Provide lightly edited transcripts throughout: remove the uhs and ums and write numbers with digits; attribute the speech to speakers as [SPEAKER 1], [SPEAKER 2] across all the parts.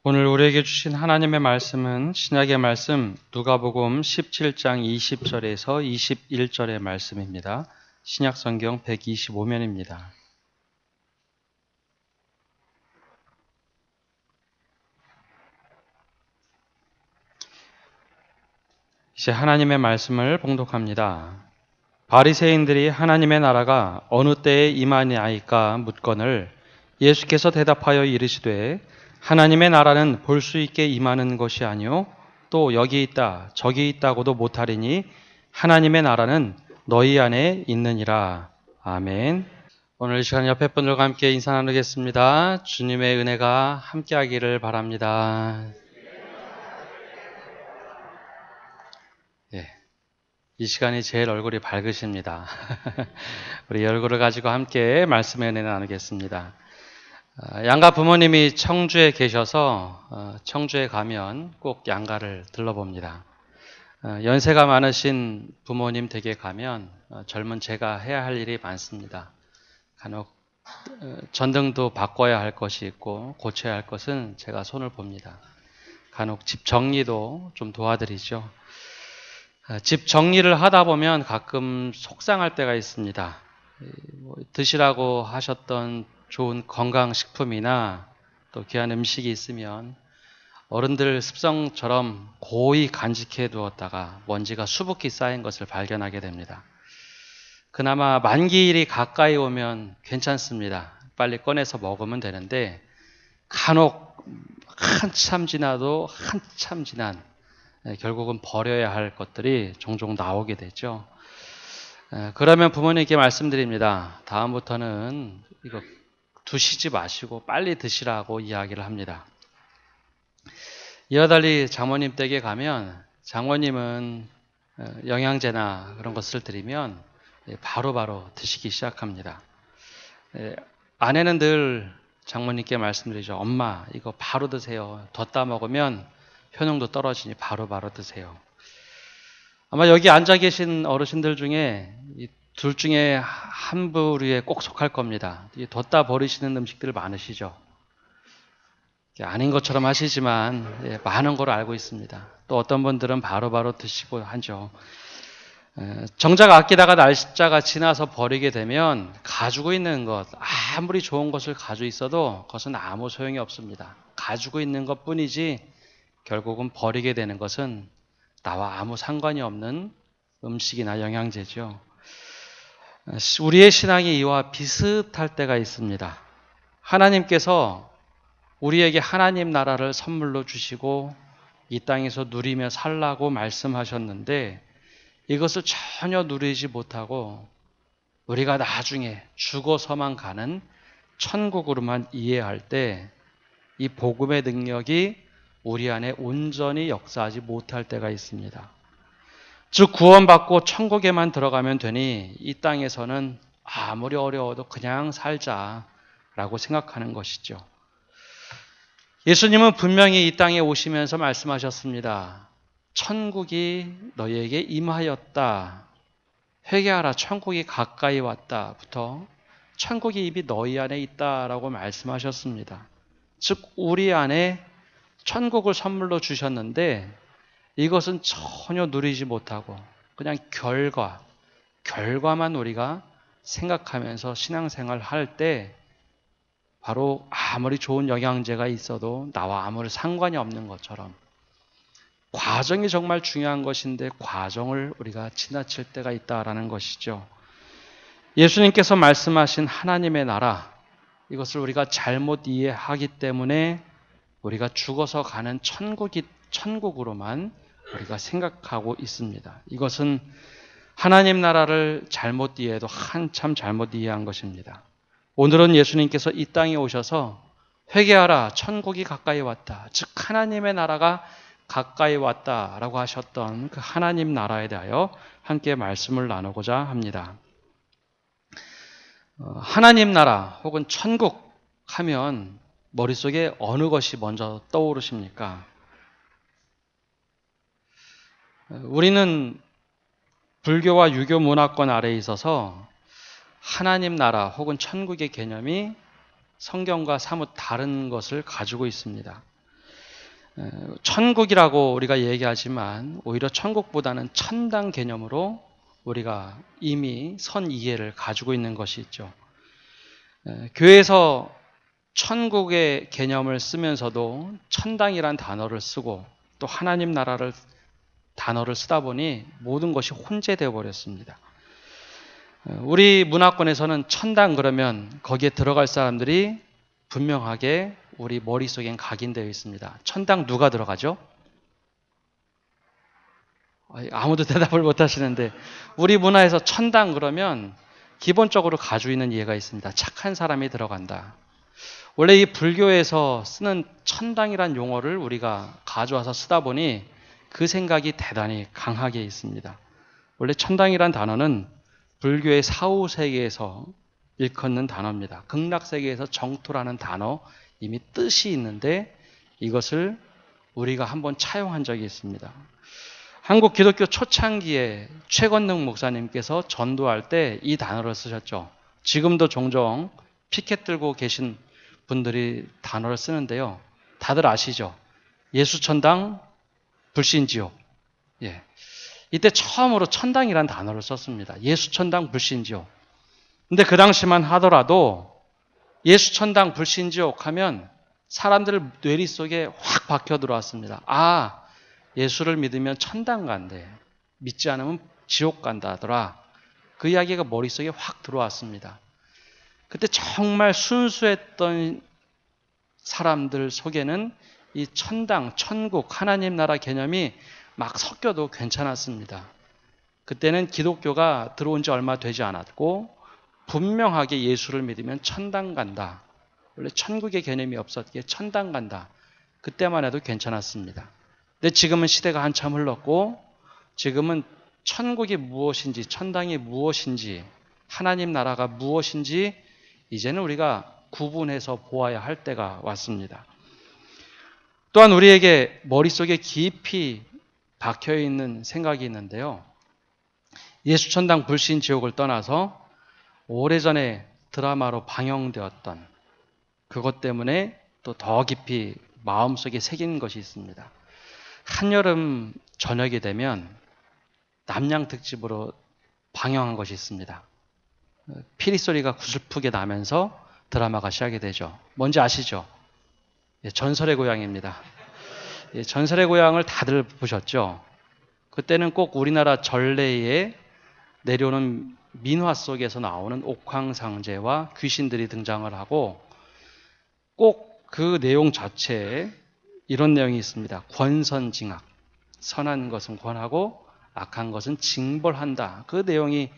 [SPEAKER 1] 오늘 우리에게 주신 하나님의 말씀은 신약의 말씀 누가복음 17장 20절에서 21절의 말씀입니다. 신약 성경 125면입니다. 이제 하나님의 말씀을 봉독합니다. 바리새인들이 하나님의 나라가 어느 때에 임하니이까 묻거늘 예수께서 대답하여 이르시되 하나님의 나라는 볼 수 있게 임하는 것이 아니요 또 여기 있다 저기 있다고도 못하리니 하나님의 나라는 너희 안에 있느니라. 아멘. 오늘 이 시간 옆에 분들과 함께 인사 나누겠습니다. 주님의 은혜가 함께하기를 바랍니다. 예, 이 시간이 제일 얼굴이 밝으십니다. 우리 얼굴을 가지고 함께 말씀의 은혜 나누겠습니다. 양가 부모님이 청주에 계셔서 청주에 가면 꼭 양가를 들러봅니다. 연세가 많으신 부모님 댁에 가면 젊은 제가 해야 할 일이 많습니다. 간혹 전등도 바꿔야 할 것이 있고 고쳐야 할 것은 제가 손을 봅니다. 간혹 집 정리도 좀 도와드리죠. 집 정리를 하다 보면 가끔 속상할 때가 있습니다. 드시라고 하셨던 좋은 건강식품이나 또 귀한 음식이 있으면 어른들 습성처럼 고이 간직해 두었다가 먼지가 수북히 쌓인 것을 발견하게 됩니다. 그나마 만기일이 가까이 오면 괜찮습니다. 빨리 꺼내서 먹으면 되는데 간혹 한참 지나도 한참 지난 결국은 버려야 할 것들이 종종 나오게 되죠. 그러면 부모님께 말씀드립니다. 다음부터는 이거 두시지 마시고 빨리 드시라고 이야기를 합니다. 이와 달리 장모님 댁에 가면 장모님은 영양제나 그런 것을 드리면 바로바로 드시기 시작합니다. 아내는 늘 장모님께 말씀드리죠. 엄마 이거 바로 드세요. 뒀다 먹으면 효능도 떨어지니 바로바로 드세요. 아마 여기 앉아 계신 어르신들 중에 이 둘 중에 한 부류에 꼭 속할 겁니다. 뒀다 버리시는 음식들 많으시죠? 아닌 것처럼 하시지만 많은 걸 알고 있습니다. 또 어떤 분들은 바로바로 드시고 하죠. 정작 아끼다가 날짜가 지나서 버리게 되면 가지고 있는 것, 아무리 좋은 것을 가지고 있어도 그것은 아무 소용이 없습니다. 가지고 있는 것뿐이지 결국은 버리게 되는 것은 나와 아무 상관이 없는 음식이나 영양제죠. 우리의 신앙이 이와 비슷할 때가 있습니다. 하나님께서 우리에게 하나님 나라를 선물로 주시고 이 땅에서 누리며 살라고 말씀하셨는데 이것을 전혀 누리지 못하고 우리가 나중에 죽어서만 가는 천국으로만 이해할 때 이 복음의 능력이 우리 안에 온전히 역사하지 못할 때가 있습니다. 즉 구원받고 천국에만 들어가면 되니 이 땅에서는 아무리 어려워도 그냥 살자라고 생각하는 것이죠. 예수님은 분명히 이 땅에 오시면서 말씀하셨습니다. 천국이 너희에게 임하였다. 회개하라. 천국이 가까이 왔다부터 천국이 이미 너희 안에 있다라고 말씀하셨습니다. 즉 우리 안에 천국을 선물로 주셨는데 이것은 전혀 누리지 못하고 그냥 결과만 우리가 생각하면서 신앙생활 할 때 바로 아무리 좋은 영양제가 있어도 나와 아무리 상관이 없는 것처럼 과정이 정말 중요한 것인데 과정을 우리가 지나칠 때가 있다라는 것이죠. 예수님께서 말씀하신 하나님의 나라, 이것을 우리가 잘못 이해하기 때문에 우리가 죽어서 가는 천국으로만 우리가 생각하고 있습니다. 이것은 하나님 나라를 잘못 이해해도 한참 잘못 이해한 것입니다. 오늘은 예수님께서 이 땅에 오셔서 회개하라, 천국이 가까이 왔다. 즉 하나님의 나라가 가까이 왔다라고 하셨던 그 하나님 나라에 대하여 함께 말씀을 나누고자 합니다. 하나님 나라 혹은 천국 하면 머릿속에 어느 것이 먼저 떠오르십니까? 우리는 불교와 유교 문화권 아래에 있어서 하나님 나라 혹은 천국의 개념이 성경과 사뭇 다른 것을 가지고 있습니다. 천국이라고 우리가 얘기하지만 오히려 천국보다는 천당 개념으로 우리가 이미 선 이해를 가지고 있는 것이 있죠. 교회에서 천국의 개념을 쓰면서도 천당이란 단어를 쓰고 또 하나님 나라를 단어를 쓰다 보니 모든 것이 혼재되어 버렸습니다. 우리 문화권에서는 천당 그러면 거기에 들어갈 사람들이 분명하게 우리 머릿속엔 각인되어 있습니다. 천당 누가 들어가죠? 아무도 대답을 못 하시는데 우리 문화에서 천당 그러면 기본적으로 가지고 있는 이해가 있습니다. 착한 사람이 들어간다. 원래 이 불교에서 쓰는 천당이란 용어를 우리가 가져와서 쓰다 보니 그 생각이 대단히 강하게 있습니다. 원래 천당이란 단어는 불교의 사후세계에서 일컫는 단어입니다. 극락세계에서 정토라는 단어 이미 뜻이 있는데 이것을 우리가 한번 차용한 적이 있습니다. 한국 기독교 초창기에 최건능 목사님께서 전도할 때 이 단어를 쓰셨죠. 지금도 종종 피켓 들고 계신 분들이 단어를 쓰는데요. 다들 아시죠? 예수천당, 불신지옥. 예. 이때 처음으로 천당이라는 단어를 썼습니다. 예수천당, 불신지옥. 근데 그 당시만 하더라도 예수천당, 불신지옥 하면 사람들 뇌리 속에 확 박혀 들어왔습니다. 아, 예수를 믿으면 천당 간대. 믿지 않으면 지옥 간다 하더라. 그 이야기가 머릿속에 확 들어왔습니다. 그때 정말 순수했던 사람들 속에는 이 천당, 천국, 하나님 나라 개념이 막 섞여도 괜찮았습니다. 그때는 기독교가 들어온 지 얼마 되지 않았고 분명하게 예수를 믿으면 천당 간다. 원래 천국의 개념이 없었기에 천당 간다. 그때만 해도 괜찮았습니다. 근데 지금은 시대가 한참 흘렀고 지금은 천국이 무엇인지, 천당이 무엇인지, 하나님 나라가 무엇인지 이제는 우리가 구분해서 보아야 할 때가 왔습니다. 또한 우리에게 머릿속에 깊이 박혀있는 생각이 있는데요. 예수천당 불신지옥을 떠나서 오래전에 드라마로 방영되었던 그것 때문에 또 더 깊이 마음속에 새긴 것이 있습니다. 한여름 저녁이 되면 남양 특집으로 방영한 것이 있습니다. 피리 소리가 구슬프게 나면서 드라마가 시작이 되죠. 뭔지 아시죠? 전설의 고향입니다. 전설의 고향을 다들 보셨죠? 그때는 꼭 우리나라 전래에 내려오는 민화 속에서 나오는 옥황상제와 귀신들이 등장을 하고 꼭 그 내용 자체에 이런 내용이 있습니다. 권선징악. 선한 것은 권하고 악한 것은 징벌한다. 그 내용이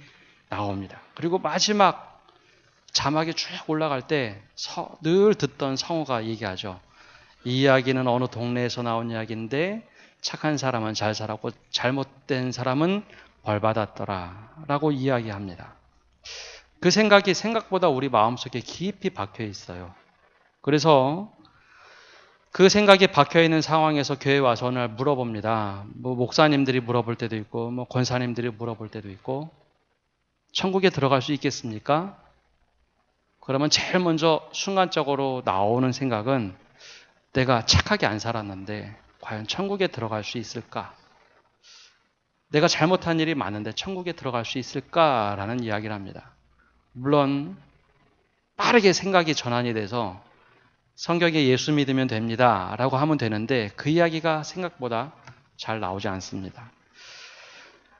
[SPEAKER 1] 나옵니다. 그리고 마지막 자막이 쭉 올라갈 때 늘 듣던 성우가 얘기하죠. 이 이야기는 어느 동네에서 나온 이야기인데 착한 사람은 잘 살았고 잘못된 사람은 벌 받았더라 라고 이야기합니다. 그 생각이 생각보다 우리 마음속에 깊이 박혀 있어요. 그래서 그 생각이 박혀 있는 상황에서 교회에 와서 어느 날 물어봅니다. 목사님들이 물어볼 때도 있고 권사님들이 물어볼 때도 있고 천국에 들어갈 수 있겠습니까? 그러면 제일 먼저 순간적으로 나오는 생각은 내가 착하게 안 살았는데 과연 천국에 들어갈 수 있을까? 내가 잘못한 일이 많은데 천국에 들어갈 수 있을까라는 이야기를 합니다. 물론 빠르게 생각이 전환이 돼서 성경에 예수 믿으면 됩니다 라고 하면 되는데 그 이야기가 생각보다 잘 나오지 않습니다.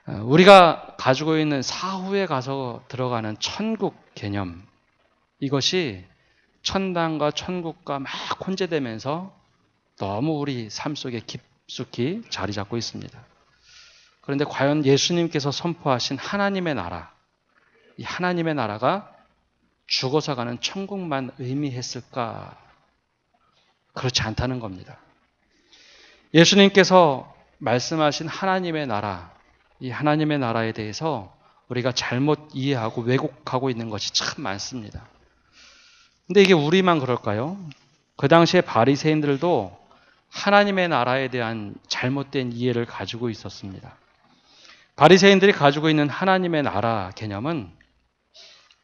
[SPEAKER 1] 우리가 가지고 있는 사후에 가서 들어가는 천국 개념, 이것이 천당과 천국과 막 혼재되면서 너무 우리 삶 속에 깊숙이 자리 잡고 있습니다. 그런데 과연 예수님께서 선포하신 하나님의 나라, 이 하나님의 나라가 죽어서 가는 천국만 의미했을까? 그렇지 않다는 겁니다. 예수님께서 말씀하신 하나님의 나라, 이 하나님의 나라에 대해서 우리가 잘못 이해하고 왜곡하고 있는 것이 참 많습니다. 근데 이게 우리만 그럴까요? 그 당시에 바리새인들도 하나님의 나라에 대한 잘못된 이해를 가지고 있었습니다. 바리새인들이 가지고 있는 하나님의 나라 개념은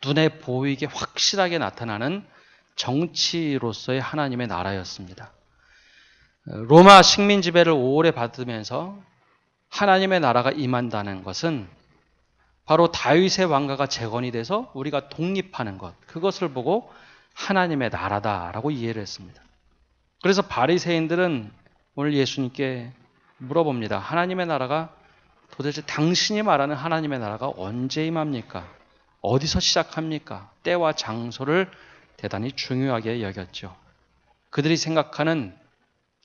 [SPEAKER 1] 눈에 보이게 확실하게 나타나는 정치로서의 하나님의 나라였습니다. 로마 식민 지배를 오래 받으면서 하나님의 나라가 임한다는 것은 바로 다윗의 왕가가 재건이 돼서 우리가 독립하는 것, 그것을 보고 하나님의 나라다라고 이해를 했습니다. 그래서 바리새인들은 오늘 예수님께 물어봅니다. 하나님의 나라가 도대체 당신이 말하는 하나님의 나라가 언제 임합니까? 어디서 시작합니까? 때와 장소를 대단히 중요하게 여겼죠. 그들이 생각하는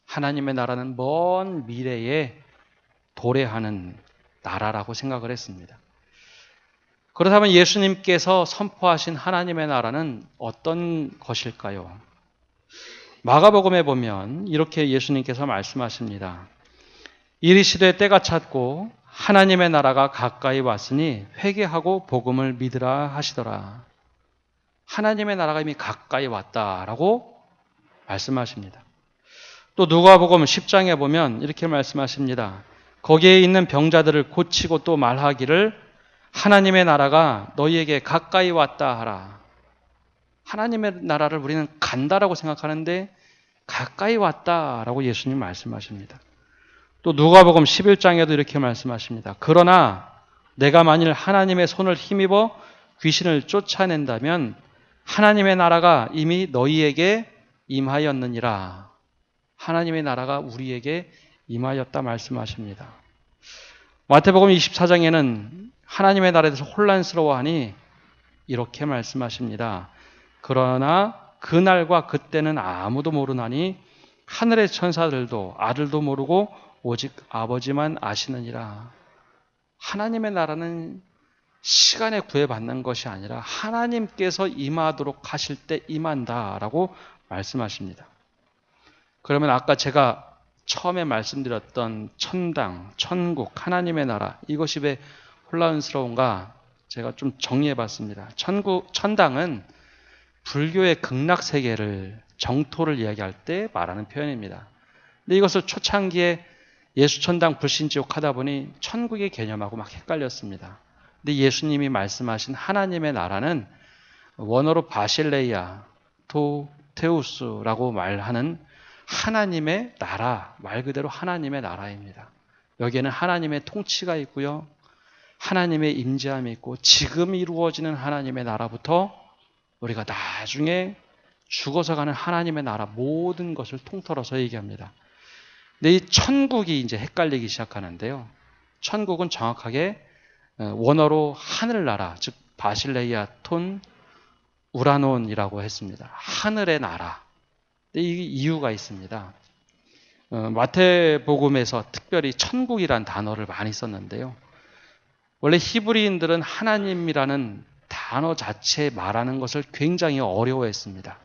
[SPEAKER 1] 하나님의 나라는 먼 미래에 도래하는 나라라고 생각을 했습니다. 그렇다면 예수님께서 선포하신 하나님의 나라는 어떤 것일까요? 마가복음에 보면 이렇게 예수님께서 말씀하십니다. 이르시되 때가 찼고 하나님의 나라가 가까이 왔으니 회개하고 복음을 믿으라 하시더라. 하나님의 나라가 이미 가까이 왔다라고 말씀하십니다. 또 누가복음 10장에 보면 이렇게 말씀하십니다. 거기에 있는 병자들을 고치고 또 말하기를 하나님의 나라가 너희에게 가까이 왔다 하라. 하나님의 나라를 우리는 간다라고 생각하는데 가까이 왔다라고 예수님 말씀하십니다. 또 누가복음 11장에도 이렇게 말씀하십니다. 그러나 내가 만일 하나님의 손을 힘입어 귀신을 쫓아낸다면 하나님의 나라가 이미 너희에게 임하였느니라. 하나님의 나라가 우리에게 임하였다 말씀하십니다. 마태복음 24장에는 하나님의 나라에 대해서 혼란스러워하니 이렇게 말씀하십니다. 그러나 그날과 그때는 아무도 모르나니 하늘의 천사들도 아들도 모르고 오직 아버지만 아시느니라. 하나님의 나라는 시간에 구애받는 것이 아니라 하나님께서 임하도록 하실 때 임한다라고 말씀하십니다. 그러면 아까 제가 처음에 말씀드렸던 천당, 천국, 하나님의 나라, 이것이 왜 혼란스러운가 제가 좀 정리해 봤습니다. 천당은 불교의 극락세계를, 정토를 이야기할 때 말하는 표현입니다. 근데 이것을 초창기에 예수천당 불신지옥 하다 보니 천국의 개념하고 막 헷갈렸습니다. 근데 예수님이 말씀하신 하나님의 나라는 원어로 바실레이아, 테우스라고 말하는 하나님의 나라, 말 그대로 하나님의 나라입니다. 여기에는 하나님의 통치가 있고요. 하나님의 임재함이 있고 지금 이루어지는 하나님의 나라부터 우리가 나중에 죽어서 가는 하나님의 나라 모든 것을 통틀어서 얘기합니다. 근데 이 천국이 이제 헷갈리기 시작하는데요. 천국은 정확하게 원어로 하늘나라, 즉 바실레이아 톤 우라논이라고 했습니다. 하늘의 나라. 근데 이 이유가 있습니다. 마태복음에서 특별히 천국이란 단어를 많이 썼는데요. 원래 히브리인들은 하나님이라는 단어 자체 말하는 것을 굉장히 어려워했습니다.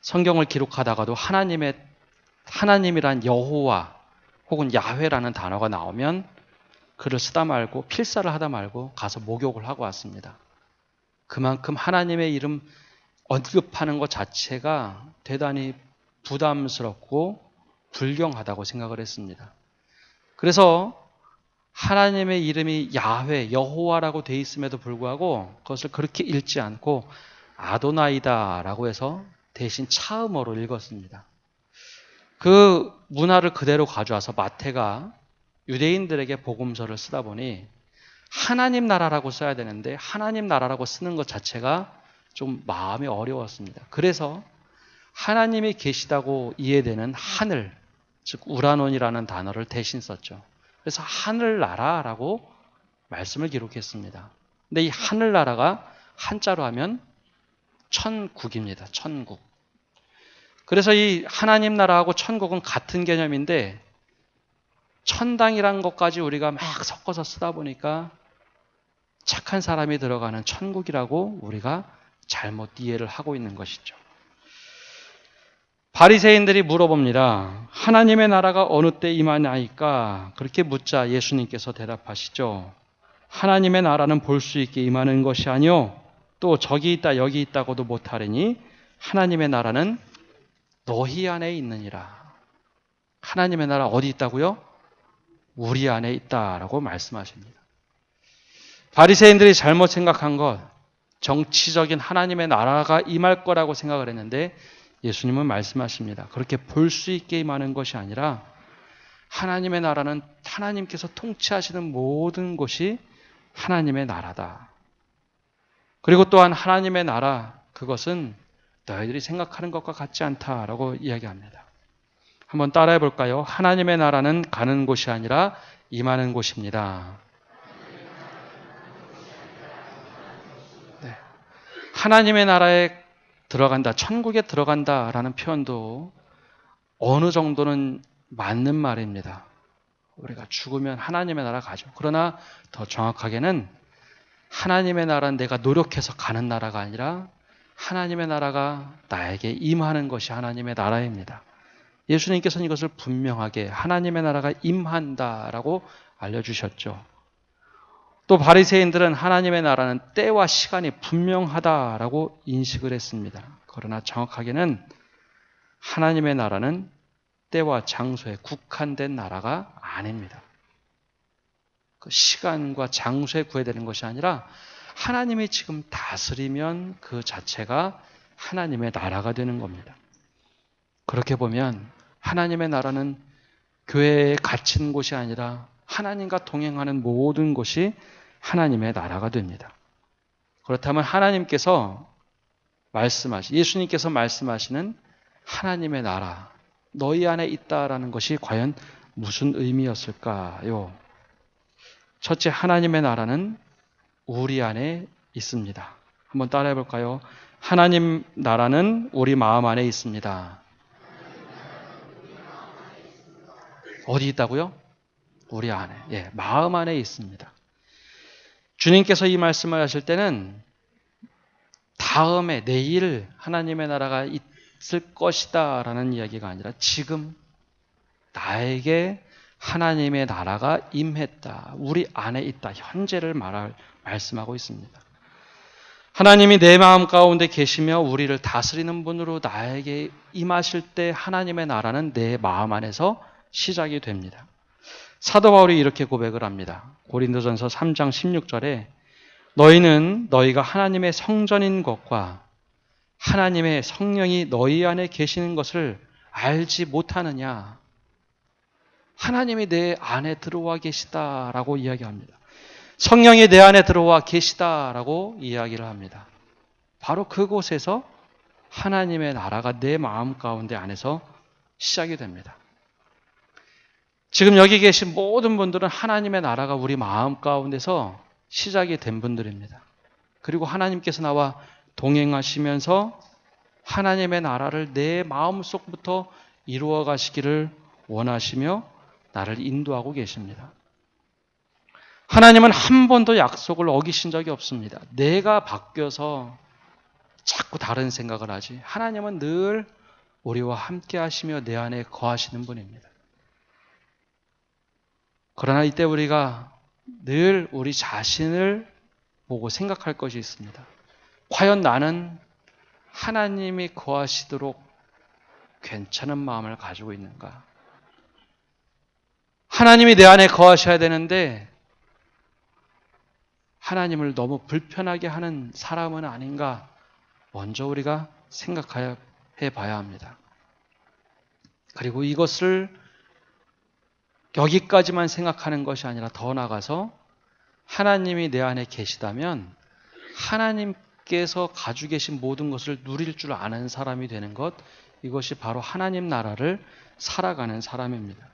[SPEAKER 1] 성경을 기록하다가도 하나님이란 여호와 혹은 야훼라는 단어가 나오면 글을 쓰다 말고 필사를 하다 말고 가서 목욕을 하고 왔습니다. 그만큼 하나님의 이름 언급하는 것 자체가 대단히 부담스럽고 불경하다고 생각을 했습니다. 그래서 하나님의 이름이 야훼, 여호와라고 되어 있음에도 불구하고 그것을 그렇게 읽지 않고 아도나이다라고 해서 대신 차음어로 읽었습니다. 그 문화를 그대로 가져와서 마태가 유대인들에게 복음서를 쓰다 보니 하나님 나라라고 써야 되는데 하나님 나라라고 쓰는 것 자체가 좀 마음이 어려웠습니다. 그래서 하나님이 계시다고 이해되는 하늘, 즉 우라논이라는 단어를 대신 썼죠. 그래서 하늘나라라고 말씀을 기록했습니다. 근데 이 하늘나라가 한자로 하면 천국입니다. 천국. 그래서 이 하나님 나라하고 천국은 같은 개념인데 천당이란 것까지 우리가 막 섞어서 쓰다 보니까 착한 사람이 들어가는 천국이라고 우리가 잘못 이해를 하고 있는 것이죠. 바리새인들이 물어봅니다. 하나님의 나라가 어느 때 임하나이까? 그렇게 묻자 예수님께서 대답하시죠. 하나님의 나라는 볼 수 있게 임하는 것이 아니요 또 저기 있다 여기 있다고도 못하리니 하나님의 나라는 너희 안에 있느니라. 하나님의 나라 어디 있다고요? 우리 안에 있다라고 말씀하십니다. 바리새인들이 잘못 생각한 것, 정치적인 하나님의 나라가 임할 거라고 생각을 했는데 예수님은 말씀하십니다. 그렇게 볼 수 있게 임하는 것이 아니라 하나님의 나라는 하나님께서 통치하시는 모든 곳이 하나님의 나라다. 그리고 또한 하나님의 나라, 그것은 너희들이 생각하는 것과 같지 않다라고 이야기합니다. 한번 따라해 볼까요? 하나님의 나라는 가는 곳이 아니라 임하는 곳입니다. 네. 하나님의 나라에 들어간다, 천국에 들어간다라는 표현도 어느 정도는 맞는 말입니다. 우리가 죽으면 하나님의 나라 가죠. 그러나 더 정확하게는 하나님의 나라는 내가 노력해서 가는 나라가 아니라 하나님의 나라가 나에게 임하는 것이 하나님의 나라입니다. 예수님께서는 이것을 분명하게 하나님의 나라가 임한다라고 알려주셨죠. 또 바리새인들은 하나님의 나라는 때와 시간이 분명하다라고 인식을 했습니다. 그러나 정확하게는 하나님의 나라는 때와 장소에 국한된 나라가 아닙니다. 그 시간과 장소에 구애되는 것이 아니라 하나님이 지금 다스리면 그 자체가 하나님의 나라가 되는 겁니다. 그렇게 보면 하나님의 나라는 교회에 갇힌 곳이 아니라 하나님과 동행하는 모든 곳이 하나님의 나라가 됩니다. 그렇다면 예수님께서 말씀하시는 하나님의 나라, 너희 안에 있다라는 것이 과연 무슨 의미였을까요? 첫째, 하나님의 나라는 우리 안에 있습니다. 한번 따라해 볼까요? 하나님 나라는 우리 마음 안에 있습니다. 어디 있다고요? 우리 안에. 예, 마음 안에 있습니다. 주님께서 이 말씀을 하실 때는 다음에 내일 하나님의 나라가 있을 것이다 라는 이야기가 아니라 지금 나에게 하나님의 나라가 임했다. 우리 안에 있다. 현재를 말씀하고 있습니다. 하나님이 내 마음 가운데 계시며 우리를 다스리는 분으로 나에게 임하실 때 하나님의 나라는 내 마음 안에서 시작이 됩니다. 사도 바울이 이렇게 고백을 합니다. 고린도전서 3장 16절에 너희는 너희가 하나님의 성전인 것과 하나님의 성령이 너희 안에 계시는 것을 알지 못하느냐. 하나님이 내 안에 들어와 계시다라고 이야기합니다. 성령이 내 안에 들어와 계시다라고 이야기를 합니다. 바로 그곳에서 하나님의 나라가 내 마음 가운데 안에서 시작이 됩니다. 지금 여기 계신 모든 분들은 하나님의 나라가 우리 마음 가운데서 시작이 된 분들입니다. 그리고 하나님께서 나와 동행하시면서 하나님의 나라를 내 마음속부터 이루어 가시기를 원하시며 나를 인도하고 계십니다. 하나님은 한 번도 약속을 어기신 적이 없습니다. 내가 바뀌어서 자꾸 다른 생각을 하지. 하나님은 늘 우리와 함께 하시며 내 안에 거하시는 분입니다. 그러나 이때 우리가 늘 우리 자신을 보고 생각할 것이 있습니다. 과연 나는 하나님이 거하시도록 괜찮은 마음을 가지고 있는가? 하나님이 내 안에 거하셔야 되는데 하나님을 너무 불편하게 하는 사람은 아닌가? 먼저 우리가 생각해 봐야 합니다. 그리고 이것을 여기까지만 생각하는 것이 아니라 더 나아가서 하나님이 내 안에 계시다면 하나님께서 가지고 계신 모든 것을 누릴 줄 아는 사람이 되는 것, 이것이 바로 하나님 나라를 살아가는 사람입니다.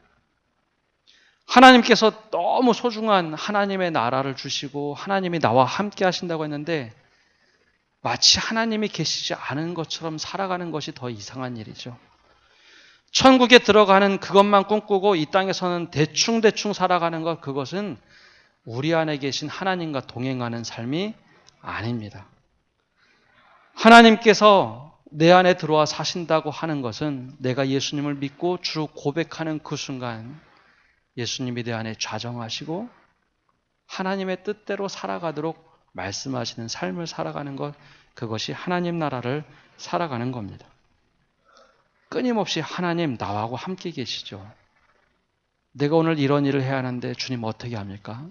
[SPEAKER 1] 하나님께서 너무 소중한 하나님의 나라를 주시고 하나님이 나와 함께 하신다고 했는데 마치 하나님이 계시지 않은 것처럼 살아가는 것이 더 이상한 일이죠. 천국에 들어가는 그것만 꿈꾸고 이 땅에서는 대충대충 살아가는 것, 그것은 우리 안에 계신 하나님과 동행하는 삶이 아닙니다. 하나님께서 내 안에 들어와 사신다고 하는 것은 내가 예수님을 믿고 주로 고백하는 그 순간 예수님이 내 안에 좌정하시고 하나님의 뜻대로 살아가도록 말씀하시는 삶을 살아가는 것, 그것이 하나님 나라를 살아가는 겁니다. 끊임없이 하나님 나하고 함께 계시죠. 내가 오늘 이런 일을 해야 하는데 주님 어떻게 합니까?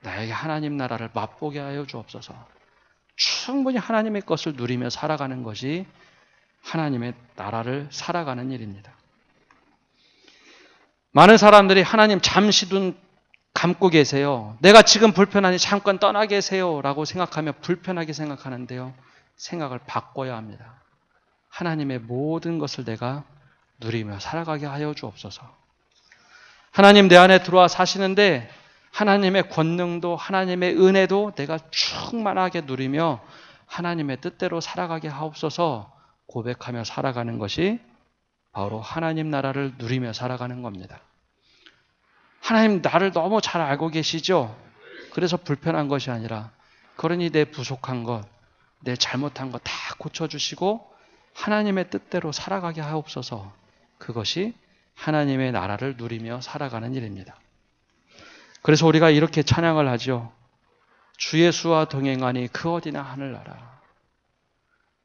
[SPEAKER 1] 나에게 하나님 나라를 맛보게 하여 주옵소서. 충분히 하나님의 것을 누리며 살아가는 것이 하나님의 나라를 살아가는 일입니다. 많은 사람들이 하나님 잠시 눈 감고 계세요. 내가 지금 불편하니 잠깐 떠나 계세요 라고 생각하며 불편하게 생각하는데요. 생각을 바꿔야 합니다. 하나님의 모든 것을 내가 누리며 살아가게 하여 주옵소서. 하나님 내 안에 들어와 사시는데 하나님의 권능도 하나님의 은혜도 내가 충만하게 누리며 하나님의 뜻대로 살아가게 하옵소서 고백하며 살아가는 것이 바로 하나님 나라를 누리며 살아가는 겁니다. 하나님 나를 너무 잘 알고 계시죠? 그래서 불편한 것이 아니라 그러니 내 부족한 것, 내 잘못한 것 다 고쳐주시고 하나님의 뜻대로 살아가게 하옵소서. 그것이 하나님의 나라를 누리며 살아가는 일입니다. 그래서 우리가 이렇게 찬양을 하죠. 주 예수와 동행하니 그 어디나 하늘나라.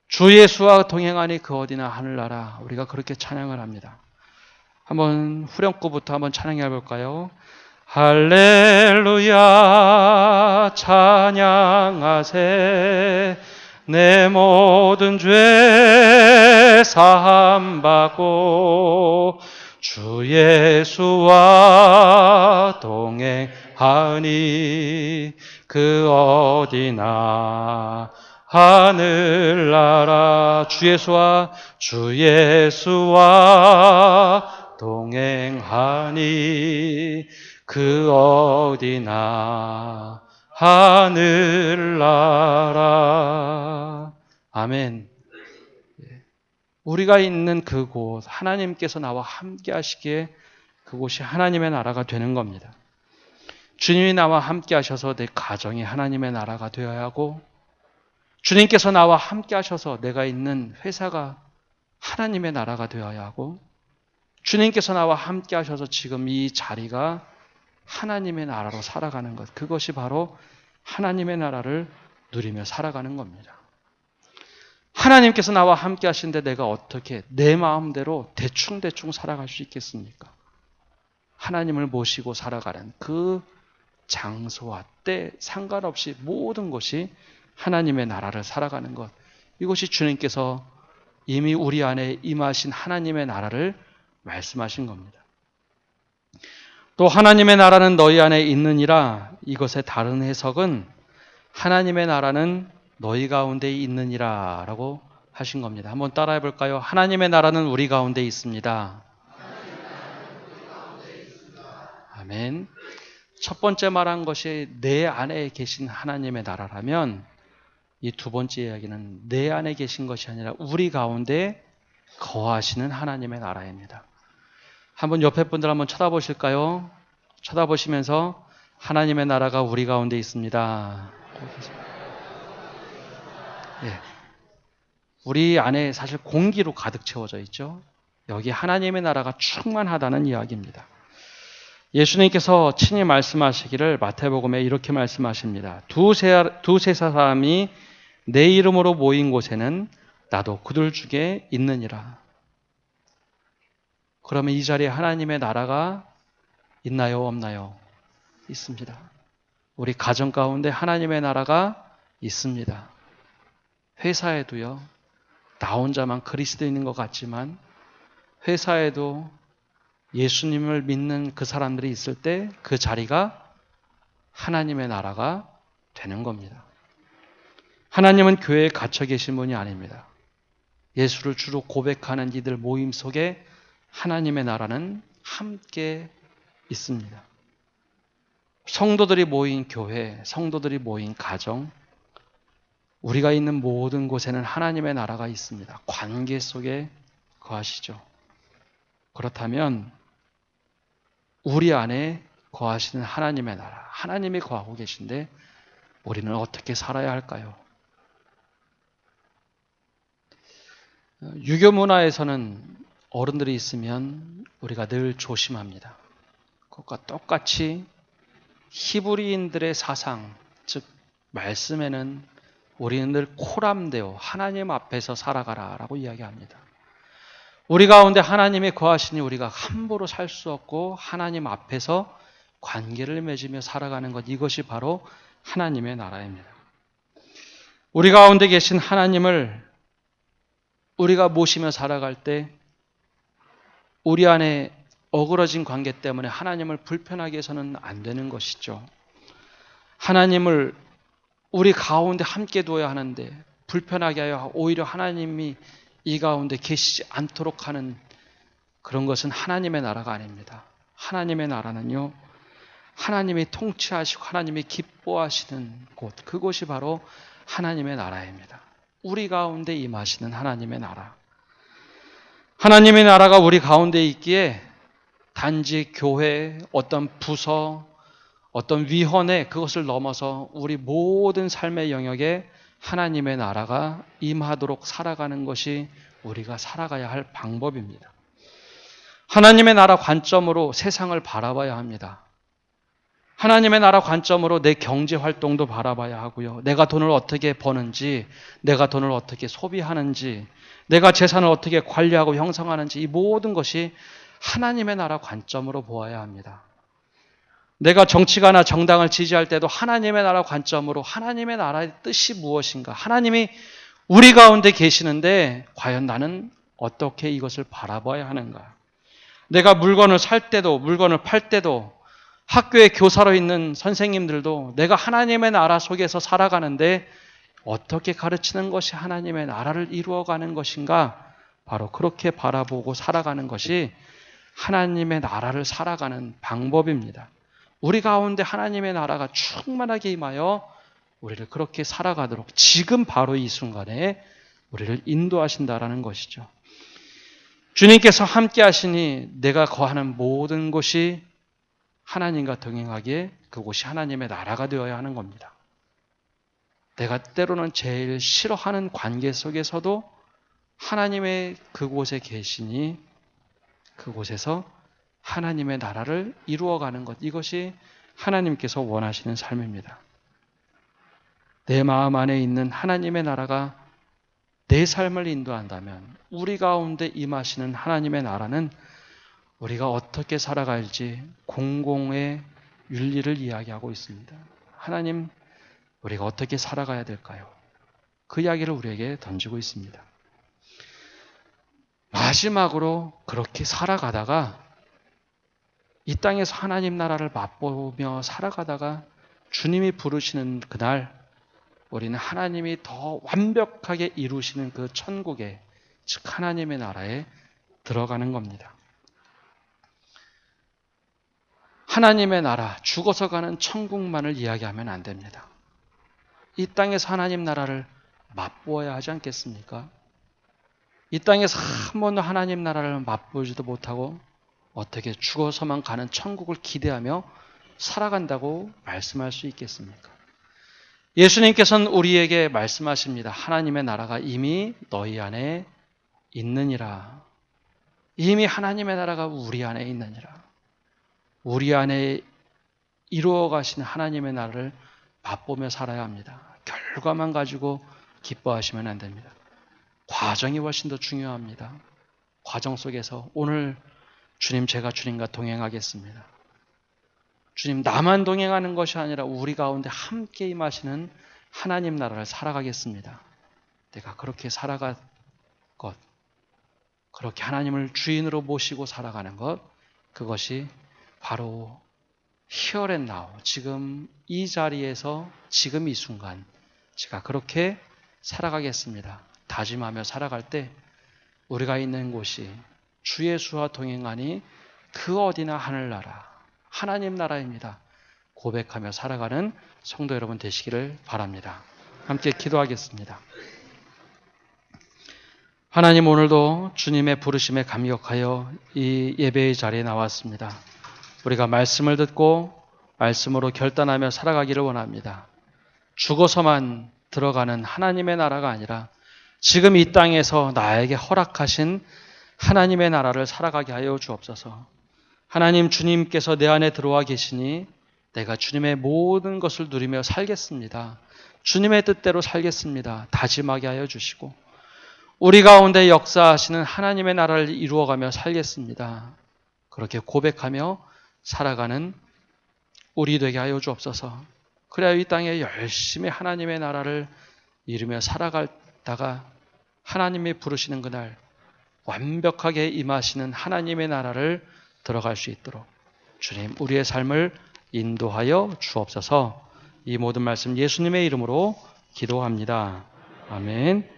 [SPEAKER 1] 주 예수와 동행하니 그 어디나 하늘나라. 우리가 그렇게 찬양을 합니다. 한번 후렴구부터 한번 찬양해 볼까요? 할렐루야 찬양하세 내 모든 죄 사함 받고 주 예수와 동행하니 그 어디나 하늘나라. 주 예수와 동행하니 그 어디나 하늘나라. 아멘. 우리가 있는 그곳, 하나님께서 나와 함께 하시기에 그곳이 하나님의 나라가 되는 겁니다. 주님이 나와 함께 하셔서 내 가정이 하나님의 나라가 되어야 하고, 주님께서 나와 함께 하셔서 내가 있는 회사가 하나님의 나라가 되어야 하고, 주님께서 나와 함께 하셔서 지금 이 자리가 하나님의 나라로 살아가는 것, 그것이 바로 하나님의 나라를 누리며 살아가는 겁니다. 하나님께서 나와 함께 하시는데 내가 어떻게 내 마음대로 대충 살아갈 수 있겠습니까? 하나님을 모시고 살아가는 그 장소와 때 상관없이 모든 것이 하나님의 나라를 살아가는 것, 이것이 주님께서 이미 우리 안에 임하신 하나님의 나라를 말씀하신 겁니다. 또 하나님의 나라는 너희 안에 있느니라. 이것의 다른 해석은 하나님의 나라는 너희 가운데 있느니라 라고 하신 겁니다. 한번 따라해 볼까요? 하나님의 나라는 우리 가운데 있습니다. 아멘. 첫 번째 말한 것이 내 안에 계신 하나님의 나라라면 이 두 번째 이야기는 내 안에 계신 것이 아니라 우리 가운데 거하시는 하나님의 나라입니다. 한번 옆에 분들 한번 쳐다보실까요? 쳐다보시면서 하나님의 나라가 우리 가운데 있습니다. 예. 우리 안에 사실 공기로 가득 채워져 있죠. 여기 하나님의 나라가 충만하다는 이야기입니다. 예수님께서 친히 말씀하시기를 마태복음에 이렇게 말씀하십니다. 두세 사람이 내 이름으로 모인 곳에는 나도 그들 중에 있느니라. 그러면 이 자리에 하나님의 나라가 있나요? 없나요? 있습니다. 우리 가정 가운데 하나님의 나라가 있습니다. 회사에도요. 나 혼자만 그리스도인인 것 같지만 회사에도 예수님을 믿는 그 사람들이 있을 때 그 자리가 하나님의 나라가 되는 겁니다. 하나님은 교회에 갇혀 계신 분이 아닙니다. 예수를 주로 고백하는 이들 모임 속에 하나님의 나라는 함께 있습니다. 성도들이 모인 교회, 성도들이 모인 가정, 우리가 있는 모든 곳에는 하나님의 나라가 있습니다. 관계 속에 거하시죠. 그렇다면 우리 안에 거하시는 하나님의 나라, 하나님이 거하고 계신데 우리는 어떻게 살아야 할까요? 유교 문화에서는 어른들이 있으면 우리가 늘 조심합니다. 그것과 똑같이 히브리인들의 사상, 즉 말씀에는 우리는 늘 코람되어 하나님 앞에서 살아가라 라고 이야기합니다. 우리 가운데 하나님이 거하시니 우리가 함부로 살 수 없고 하나님 앞에서 관계를 맺으며 살아가는 것, 이것이 바로 하나님의 나라입니다. 우리 가운데 계신 하나님을 우리가 모시며 살아갈 때 우리 안에 어그러진 관계 때문에 하나님을 불편하게 해서는 안 되는 것이죠. 하나님을 우리 가운데 함께 두어야 하는데 불편하게 하여 오히려 하나님이 이 가운데 계시지 않도록 하는 그런 것은 하나님의 나라가 아닙니다. 하나님의 나라는요, 하나님이 통치하시고 하나님이 기뻐하시는 곳, 그곳이 바로 하나님의 나라입니다. 우리 가운데 임하시는 하나님의 나라. 하나님의 나라가 우리 가운데 있기에 단지 교회, 어떤 부서, 어떤 위원회 그것을 넘어서 우리 모든 삶의 영역에 하나님의 나라가 임하도록 살아가는 것이 우리가 살아가야 할 방법입니다. 하나님의 나라 관점으로 세상을 바라봐야 합니다. 하나님의 나라 관점으로 내 경제 활동도 바라봐야 하고요. 내가 돈을 어떻게 버는지, 내가 돈을 어떻게 소비하는지, 내가 재산을 어떻게 관리하고 형성하는지 이 모든 것이 하나님의 나라 관점으로 보아야 합니다. 내가 정치가나 정당을 지지할 때도 하나님의 나라 관점으로 하나님의 나라의 뜻이 무엇인가? 하나님이 우리 가운데 계시는데 과연 나는 어떻게 이것을 바라봐야 하는가? 내가 물건을 살 때도 물건을 팔 때도 학교에 교사로 있는 선생님들도 내가 하나님의 나라 속에서 살아가는데 어떻게 가르치는 것이 하나님의 나라를 이루어가는 것인가? 바로 그렇게 바라보고 살아가는 것이 하나님의 나라를 살아가는 방법입니다. 우리 가운데 하나님의 나라가 충만하게 임하여 우리를 그렇게 살아가도록 지금 바로 이 순간에 우리를 인도하신다라는 것이죠. 주님께서 함께 하시니 내가 거하는 모든 곳이 하나님과 동행하기에 그곳이 하나님의 나라가 되어야 하는 겁니다. 내가 때로는 제일 싫어하는 관계 속에서도 하나님의 그곳에 계시니 그곳에서 하나님의 나라를 이루어가는 것, 이것이 하나님께서 원하시는 삶입니다. 내 마음 안에 있는 하나님의 나라가 내 삶을 인도한다면 우리 가운데 임하시는 하나님의 나라는 우리가 어떻게 살아갈지 공공의 윤리를 이야기하고 있습니다. 하나님, 우리가 어떻게 살아가야 될까요? 그 이야기를 우리에게 던지고 있습니다. 마지막으로 그렇게 살아가다가 이 땅에서 하나님 나라를 맛보며 살아가다가 주님이 부르시는 그날 우리는 하나님이 더 완벽하게 이루시는 그 천국에, 즉 하나님의 나라에 들어가는 겁니다. 하나님의 나라, 죽어서 가는 천국만을 이야기하면 안 됩니다. 이 땅에서 하나님 나라를 맛보아야 하지 않겠습니까? 이 땅에서 한 번도 하나님 나라를 맛보지도 못하고 어떻게 죽어서만 가는 천국을 기대하며 살아간다고 말씀할 수 있겠습니까? 예수님께서는 우리에게 말씀하십니다. 하나님의 나라가 이미 너희 안에 있느니라. 이미 하나님의 나라가 우리 안에 있느니라. 우리 안에 이루어 가신 하나님의 나라를 맛보며 살아야 합니다. 결과만 가지고 기뻐하시면 안 됩니다. 과정이 훨씬 더 중요합니다. 과정 속에서 오늘 주님, 제가 주님과 동행하겠습니다. 주님, 나만 동행하는 것이 아니라 우리 가운데 함께 임하시는 하나님 나라를 살아가겠습니다. 내가 그렇게 살아갈 것, 그렇게 하나님을 주인으로 모시고 살아가는 것, 그것이 바로 here and now, 지금 이 자리에서 지금 이 순간 제가 그렇게 살아가겠습니다. 다짐하며 살아갈 때 우리가 있는 곳이 주 예수와 동행하니 그 어디나 하늘나라, 하나님 나라입니다. 고백하며 살아가는 성도 여러분 되시기를 바랍니다. 함께 기도하겠습니다. 하나님, 오늘도 주님의 부르심에 감격하여 이 예배의 자리에 나왔습니다. 우리가 말씀을 듣고 말씀으로 결단하며 살아가기를 원합니다. 죽어서만 들어가는 하나님의 나라가 아니라 지금 이 땅에서 나에게 허락하신 하나님의 나라를 살아가게 하여 주옵소서. 하나님, 주님께서 내 안에 들어와 계시니 내가 주님의 모든 것을 누리며 살겠습니다. 주님의 뜻대로 살겠습니다. 다짐하게 하여 주시고 우리 가운데 역사하시는 하나님의 나라를 이루어가며 살겠습니다. 그렇게 고백하며 살아가는 우리 되게 하여 주옵소서. 그래야 이 땅에 열심히 하나님의 나라를 이루며 살아가다가 하나님이 부르시는 그날 완벽하게 임하시는 하나님의 나라를 들어갈 수 있도록 주님 우리의 삶을 인도하여 주옵소서. 이 모든 말씀 예수님의 이름으로 기도합니다. 아멘.